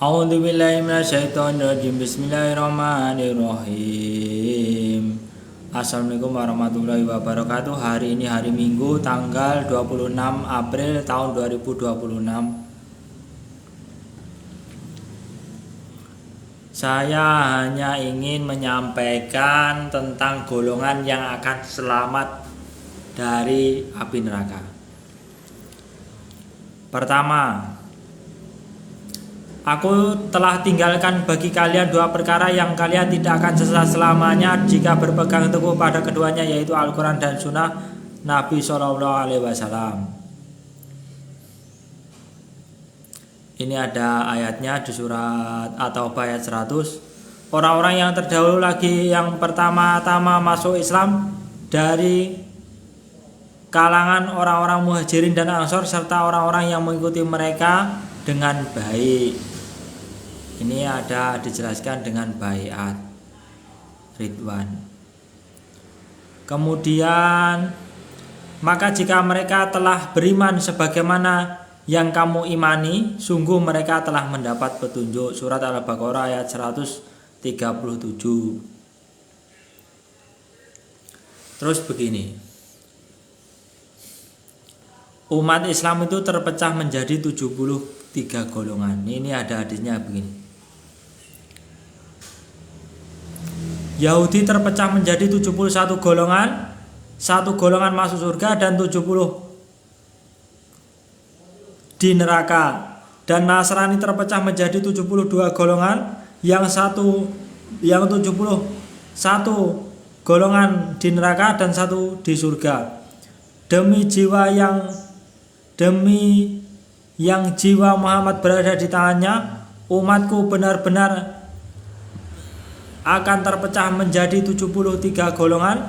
A'udzubillahi minasyaitonirrajim. Bismillahirrahmanirrahim. Assalamualaikum warahmatullahi wabarakatuh. Hari ini hari Minggu tanggal 26 April tahun 2026. Saya hanya ingin menyampaikan tentang golongan yang akan selamat dari api neraka. Pertama, aku telah tinggalkan bagi kalian dua perkara yang kalian tidak akan sesat selamanya jika berpegang teguh pada keduanya, yaitu Al-Quran dan Sunnah Nabi SAW. Ini ada ayatnya di surat At-Taubah ayat 100. Orang-orang yang terdahulu lagi yang pertama-tama masuk Islam dari kalangan orang-orang Muhajirin dan Ansor serta orang-orang yang mengikuti mereka dengan baik. Ini ada dijelaskan dengan baiat Ridwan. Kemudian, maka jika mereka telah beriman sebagaimana yang kamu imani, sungguh mereka telah mendapat petunjuk. Surat Al-Baqarah ayat 137. Terus begini, umat Islam itu terpecah menjadi 73 golongan. Ini ada hadisnya begini. Yahudi terpecah menjadi 71 golongan. Satu golongan masuk surga dan 70 di neraka. Dan Nasrani terpecah menjadi 72 golongan, yang 71 golongan di neraka dan 1 di surga. Demi yang jiwa Muhammad berada di tangannya, umatku benar-benar akan terpecah menjadi 73 golongan,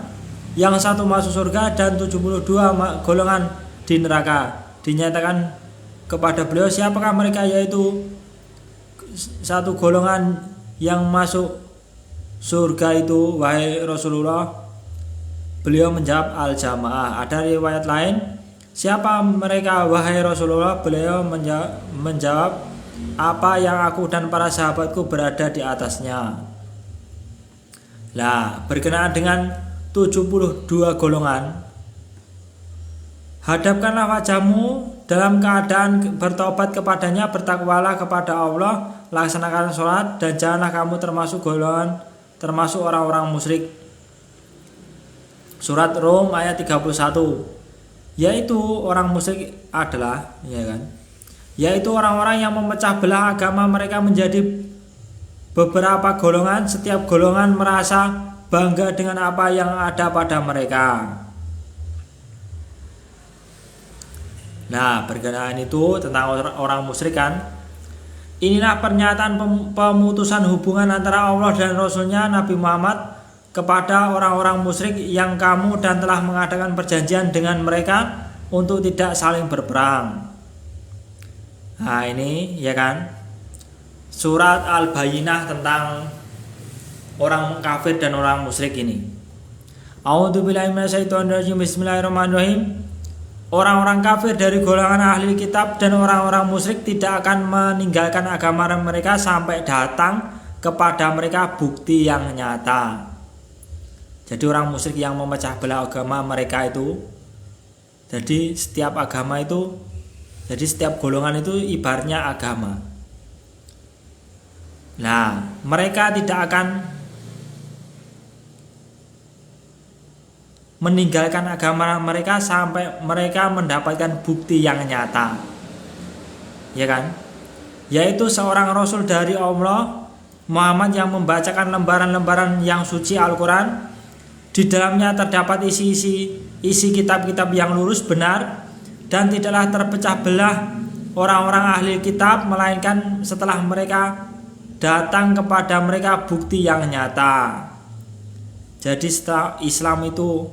yang 1 masuk surga dan 72 golongan di neraka. Dinyatakan kepada beliau, siapakah mereka? Yaitu 1 golongan yang masuk surga itu, wahai Rasulullah. Beliau menjawab, al-jamaah. Ada riwayat lain, siapa mereka wahai Rasulullah? Beliau menjawab, apa yang aku dan para sahabatku berada di atasnya. Lah, berkenaan dengan 72 golongan, hadapkanlah wajahmu dalam keadaan bertobat kepadanya, bertakwalah kepada Allah, laksanakan sholat, dan janganlah kamu termasuk orang-orang musyrik. Surat Rum ayat 31. Yaitu orang musyrik adalah, yaitu orang-orang yang memecah belah agama mereka menjadi beberapa golongan. Setiap golongan merasa bangga dengan apa yang ada pada mereka. Nah, berkenaan itu tentang orang musyrik kan, inilah pernyataan pemutusan hubungan antara Allah dan Rasulnya Nabi Muhammad kepada orang-orang musyrik yang kamu dan telah mengadakan perjanjian dengan mereka untuk tidak saling berperang. Nah, ini ya kan, surat Al-Bayyinah tentang orang kafir dan orang musyrik ini. A'udzubillahi minasyaitonirrajim. Bismillahirrahmanirrahim. Orang-orang kafir dari golongan ahli kitab dan orang-orang musyrik tidak akan meninggalkan agama mereka sampai datang kepada mereka bukti yang nyata. Jadi orang musyrik yang memecah belah agama mereka itu, jadi setiap agama itu, jadi setiap golongan itu ibaratnya agama. Nah, mereka tidak akan meninggalkan agama mereka sampai mereka mendapatkan bukti yang nyata, ya kan? Yaitu seorang rasul dari Allah, Muhammad, yang membacakan lembaran-lembaran yang suci Al-Quran. Di dalamnya terdapat isi kitab-kitab yang lurus benar, dan tidaklah terpecah belah orang-orang ahli kitab melainkan setelah mereka datang kepada mereka bukti yang nyata. Jadi setelah Islam itu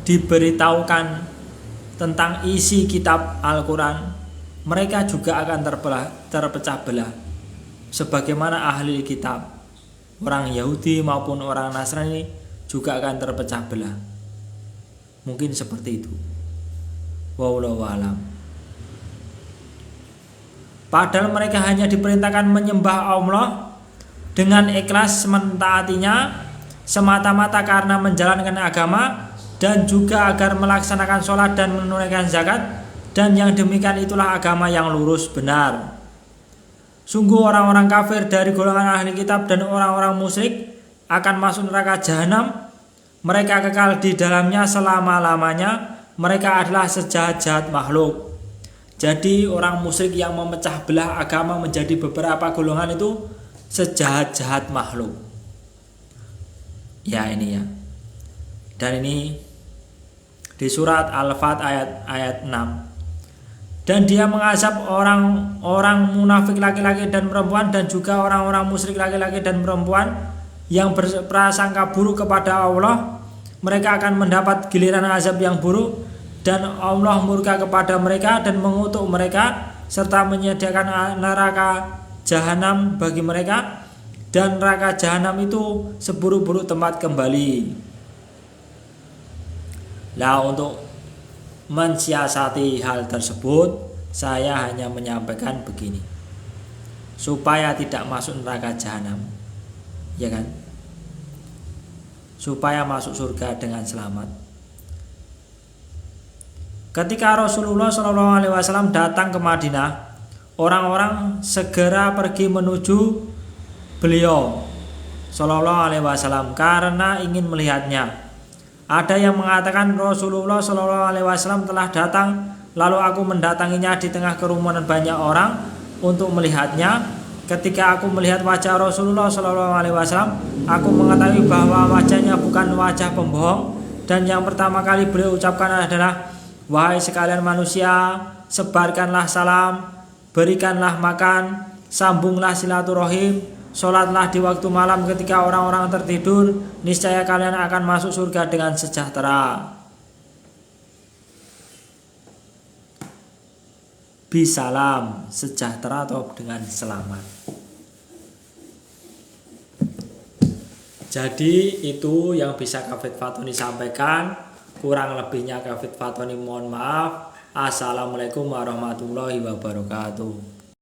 diberitahukan tentang isi kitab Al-Quran, mereka juga akan terpecah belah sebagaimana ahli kitab. Orang Yahudi maupun orang Nasrani juga akan terpecah belah. Mungkin seperti itu. Wallahu a'lam. Padahal mereka hanya diperintahkan menyembah Allah dengan ikhlas mentaatinya semata-mata karena menjalankan agama, dan juga agar melaksanakan sholat dan menunaikan zakat, dan yang demikian itulah agama yang lurus benar. Sungguh orang-orang kafir dari golongan ahli kitab dan orang-orang musyrik akan masuk neraka jahanam. Mereka kekal di dalamnya selama-lamanya. Mereka adalah sejahat-jahat makhluk. Jadi orang musyrik yang memecah belah agama menjadi beberapa golongan itu sejahat-jahat makhluk. Ya ini ya. Dan ini di surat Al-Fat ayat 6. Dan dia mengazab orang-orang munafik laki-laki dan perempuan, dan juga orang-orang musyrik laki-laki dan perempuan yang berprasangka buruk kepada Allah. Mereka akan mendapat giliran azab yang buruk, dan Allah murka kepada mereka dan mengutuk mereka, serta menyediakan neraka jahanam bagi mereka, dan neraka jahanam itu seburuk-buruk tempat kembali. Nah, untuk mensiasati hal tersebut, saya hanya menyampaikan begini, supaya tidak masuk neraka jahanam, ya kan, supaya masuk surga dengan selamat. Ketika Rasulullah SAW datang ke Madinah, orang-orang segera pergi menuju beliau SAW karena ingin melihatnya. Ada yang mengatakan Rasulullah SAW telah datang, lalu aku mendatanginya di tengah kerumunan banyak orang untuk melihatnya. Ketika aku melihat wajah Rasulullah SAW, aku mengetahui bahwa wajahnya bukan wajah pembohong, dan yang pertama kali beliau ucapkan adalah, wahai sekalian manusia, sebarkanlah salam, berikanlah makan, sambunglah silaturahim, sholatlah di waktu malam ketika orang-orang tertidur, niscaya kalian akan masuk surga dengan sejahtera. Bisalam, sejahtera atau dengan selamat. Jadi itu yang bisa Kafid Fatoni sampaikan. Kurang lebihnya Kafid Fatoni mohon maaf. Assalamualaikum warahmatullahi wabarakatuh.